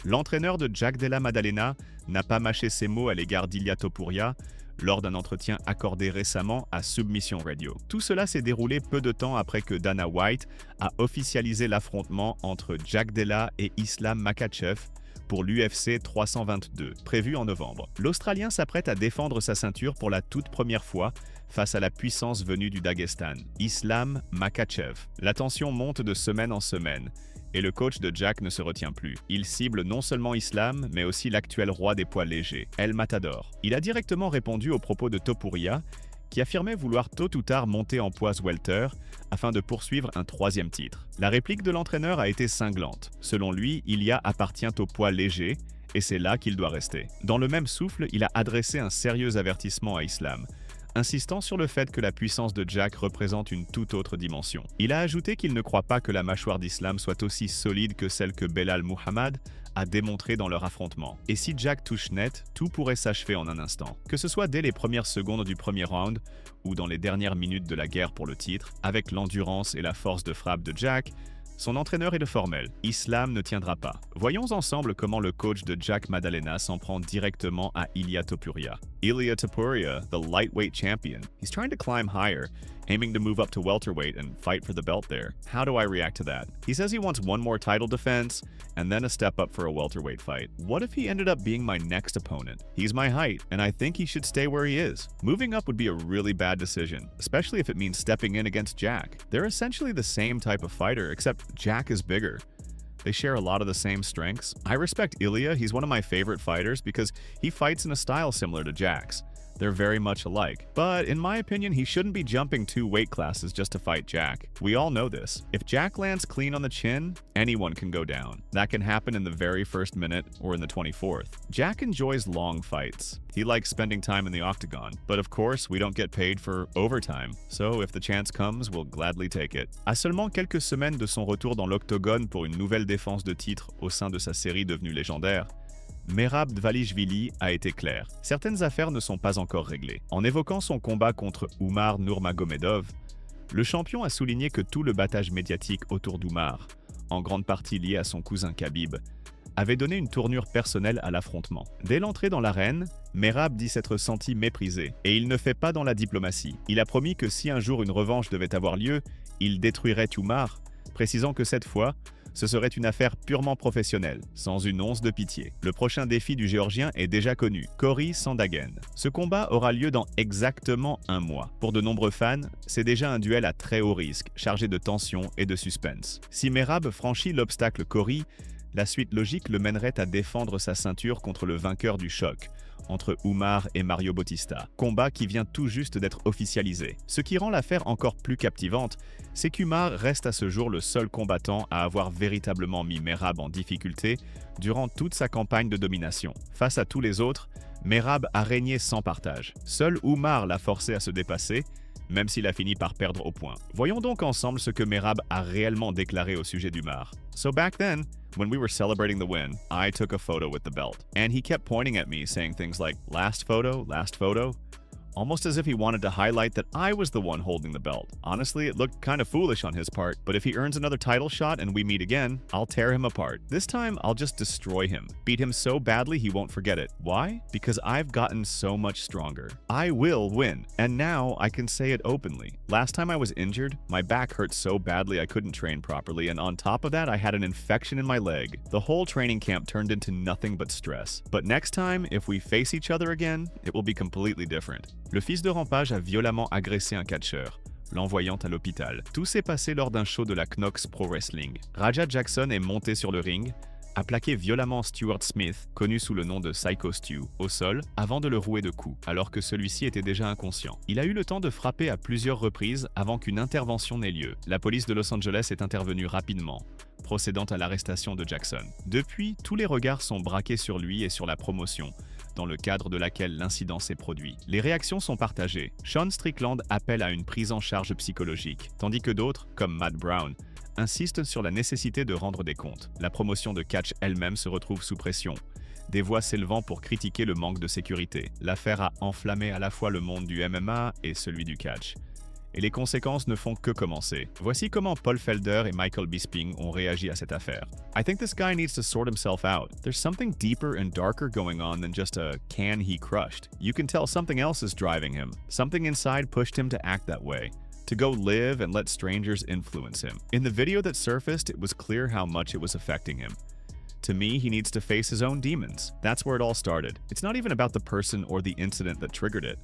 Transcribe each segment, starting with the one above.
L'entraîneur de Jack Della Maddalena n'a pas mâché ses mots à l'égard d'Ilia Topuria lors d'un entretien accordé récemment à Submission Radio. Tout cela s'est déroulé peu de temps après que Dana White a officialisé l'affrontement entre Jack Della et Islam Makhachev pour l'UFC 322, prévu en novembre. L'Australien s'apprête à défendre sa ceinture pour la toute première fois face à la puissance venue du Daghestan, Islam Makhachev. La tension monte de semaine en semaine, et le coach de Jack ne se retient plus. Il cible non seulement Islam, mais aussi l'actuel roi des poids légers, El Matador. Il a directement répondu aux propos de Topuria, qui affirmait vouloir tôt ou tard monter en poids welter afin de poursuivre un troisième titre. La réplique de l'entraîneur a été cinglante. Selon lui, Ilia appartient au poids léger, et c'est là qu'il doit rester. Dans le même souffle, il a adressé un sérieux avertissement à Islam, insistant sur le fait que la puissance de Jack représente une toute autre dimension. Il a ajouté qu'il ne croit pas que la mâchoire d'Islam soit aussi solide que celle que Belal Muhammad a démontré dans leur affrontement. Et si Jack touche net, tout pourrait s'achever en un instant. Que ce soit dès les premières secondes du premier round ou dans les dernières minutes de la guerre pour le titre, avec l'endurance et la force de frappe de Jack, son entraîneur est le formel. Islam ne tiendra pas. Voyons ensemble comment le coach de Jack Maddalena s'en prend directement à Ilia Topuria. Ilia Topuria, the lightweight champion, he's trying to climb higher, aiming to move up to welterweight and fight for the belt there. How do I react to that? He says he wants one more title defense and then a step up for a welterweight fight. What if he ended up being my next opponent? He's my height, and I think he should stay where he is. Moving up would be a really bad decision, especially if it means stepping in against Jack. They're essentially the same type of fighter, except Jack is bigger. They share a lot of the same strengths. I respect Ilia, he's one of my favorite fighters because he fights in a style similar to Jack's. They're very much alike. But in my opinion, he shouldn't be jumping 2 weight classes just to fight Jack. We all know this. If Jack lands clean on the chin, anyone can go down. That can happen in the very first minute or in the 24th. Jack enjoys long fights. He likes spending time in the octagon. But of course, we don't get paid for overtime. So if the chance comes, we'll gladly take it. À seulement quelques semaines de son retour dans l'octogone pour une nouvelle défense de titre au sein de sa série devenue légendaire, Merab Dvalishvili a été clair. Certaines affaires ne sont pas encore réglées. En évoquant son combat contre Umar Nurmagomedov, le champion a souligné que tout le battage médiatique autour d'Umar, en grande partie lié à son cousin Khabib, avait donné une tournure personnelle à l'affrontement. Dès l'entrée dans l'arène, Merab dit s'être senti méprisé, et il ne fait pas dans la diplomatie. Il a promis que si un jour une revanche devait avoir lieu, il détruirait Umar, précisant que cette fois, ce serait une affaire purement professionnelle, sans une once de pitié. Le prochain défi du Géorgien est déjà connu, Cory Sandhagen. Ce combat aura lieu dans exactement un mois. Pour de nombreux fans, c'est déjà un duel à très haut risque, chargé de tension et de suspense. Si Merab franchit l'obstacle Cory, la suite logique le mènerait à défendre sa ceinture contre le vainqueur du choc, entre Umar et Mario Bautista, combat qui vient tout juste d'être officialisé. Ce qui rend l'affaire encore plus captivante, c'est qu'Umar reste à ce jour le seul combattant à avoir véritablement mis Merab en difficulté durant toute sa campagne de domination. Face à tous les autres, Merab a régné sans partage. Seul Umar l'a forcé à se dépasser, même s'il a fini par perdre au point. Voyons donc ensemble ce que Merab a réellement déclaré au sujet d'Umar. So back then, when we were celebrating the win, I took a photo with the belt. And he kept pointing at me saying things like, last photo, almost as if he wanted to highlight that I was the one holding the belt. Honestly, it looked kind of foolish on his part, but if he earns another title shot and we meet again, I'll tear him apart. This time, I'll just destroy him. Beat him so badly he won't forget it. Why? Because I've gotten so much stronger. I will win, and now I can say it openly. Last time I was injured, my back hurt so badly I couldn't train properly, and on top of that, I had an infection in my leg. The whole training camp turned into nothing but stress. But next time, if we face each other again, it will be completely different. Le fils de Rampage a violemment agressé un catcheur, l'envoyant à l'hôpital. Tout s'est passé lors d'un show de la Knox Pro Wrestling. Raja Jackson est monté sur le ring, a plaqué violemment Stuart Smith, connu sous le nom de Psycho Stu, au sol, avant de le rouer de coups, alors que celui-ci était déjà inconscient. Il a eu le temps de frapper à plusieurs reprises avant qu'une intervention n'ait lieu. La police de Los Angeles est intervenue rapidement, procédant à l'arrestation de Jackson. Depuis, tous les regards sont braqués sur lui et sur la promotion, dans le cadre de laquelle l'incident s'est produit. Les réactions sont partagées. Sean Strickland appelle à une prise en charge psychologique, tandis que d'autres, comme Matt Brown, insistent sur la nécessité de rendre des comptes. La promotion de catch elle-même se retrouve sous pression, des voix s'élevant pour critiquer le manque de sécurité. L'affaire a enflammé à la fois le monde du MMA et celui du catch. Et les conséquences ne font que commencer. Voici comment Paul Felder et Michael Bisping ont réagi à cette affaire. I think this guy needs to sort himself out. There's something deeper and darker going on than just a can he crushed. You can tell something else is driving him. Something inside pushed him to act that way. To go live and let strangers influence him. In the video that surfaced, it was clear how much it was affecting him. To me, he needs to face his own demons. That's where it all started. It's not even about the person or the incident that triggered it.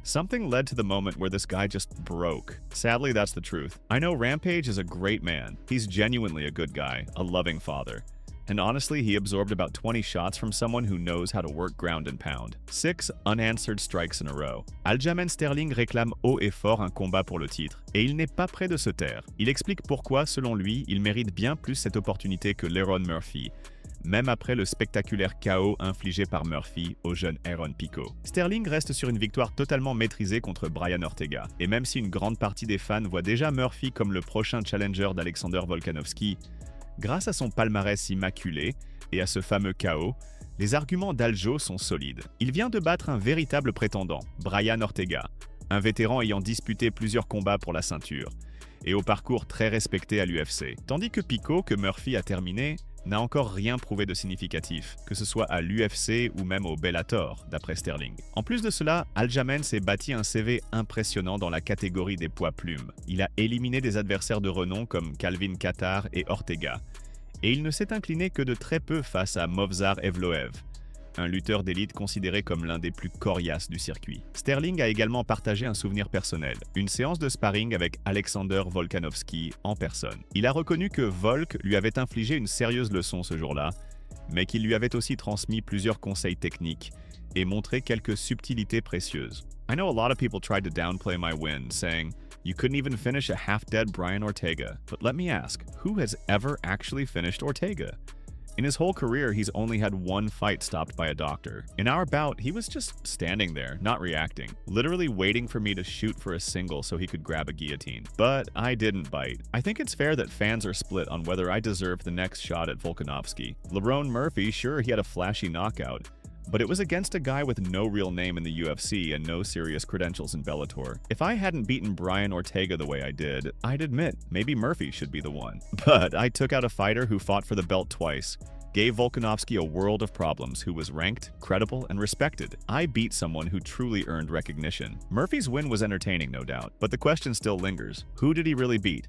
Something led to the moment where this guy just broke. Sadly, that's the truth. I know Rampage is a great man. He's genuinely a good guy, a loving father. And honestly, he absorbed about 20 shots from someone who knows how to work ground and pound. 6 unanswered strikes in a row. Aljamain Sterling réclame haut et fort un combat pour le titre. Et il n'est pas prêt de se taire. Il explique pourquoi, selon lui, il mérite bien plus cette opportunité que Lerone Murphy, même après le spectaculaire KO infligé par Murphy au jeune Aaron Pico. Sterling reste sur une victoire totalement maîtrisée contre Brian Ortega. Et même si une grande partie des fans voit déjà Murphy comme le prochain challenger d'Alexander Volkanovski, grâce à son palmarès immaculé et à ce fameux KO, les arguments d'Aljo sont solides. Il vient de battre un véritable prétendant, Brian Ortega, un vétéran ayant disputé plusieurs combats pour la ceinture, et au parcours très respecté à l'UFC. Tandis que Pico, que Murphy a terminé, n'a encore rien prouvé de significatif, que ce soit à l'UFC ou même au Bellator, d'après Sterling. En plus de cela, Aljamain s'est bâti un CV impressionnant dans la catégorie des poids plumes. Il a éliminé des adversaires de renom comme Calvin Kattar et Ortega. Et il ne s'est incliné que de très peu face à Movsar Evloev, un lutteur d'élite considéré comme l'un des plus coriaces du circuit. Sterling a également partagé un souvenir personnel, une séance de sparring avec Alexander Volkanovski en personne. Il a reconnu que Volk lui avait infligé une sérieuse leçon ce jour-là, mais qu'il lui avait aussi transmis plusieurs conseils techniques et montré quelques subtilités précieuses. I know a lot of people tried to downplay my win, saying, "You couldn't even finish a half-dead Brian Ortega." But let me ask, who has ever actually finished Ortega? In his whole career, he's only had one fight stopped by a doctor. In our bout, he was just standing there, not reacting, literally waiting for me to shoot for a single so he could grab a guillotine. But I didn't bite. I think it's fair that fans are split on whether I deserve the next shot at Volkanovski. Lerone Murphy, sure, he had a flashy knockout, but it was against a guy with no real name in the UFC and no serious credentials in Bellator. If I hadn't beaten Brian Ortega the way I did, I'd admit maybe Murphy should be the one. But I took out a fighter who fought for the belt twice, gave Volkanovski a world of problems, who was ranked, credible, and respected. I beat someone who truly earned recognition. Murphy's win was entertaining, no doubt, but the question still lingers. Who did he really beat?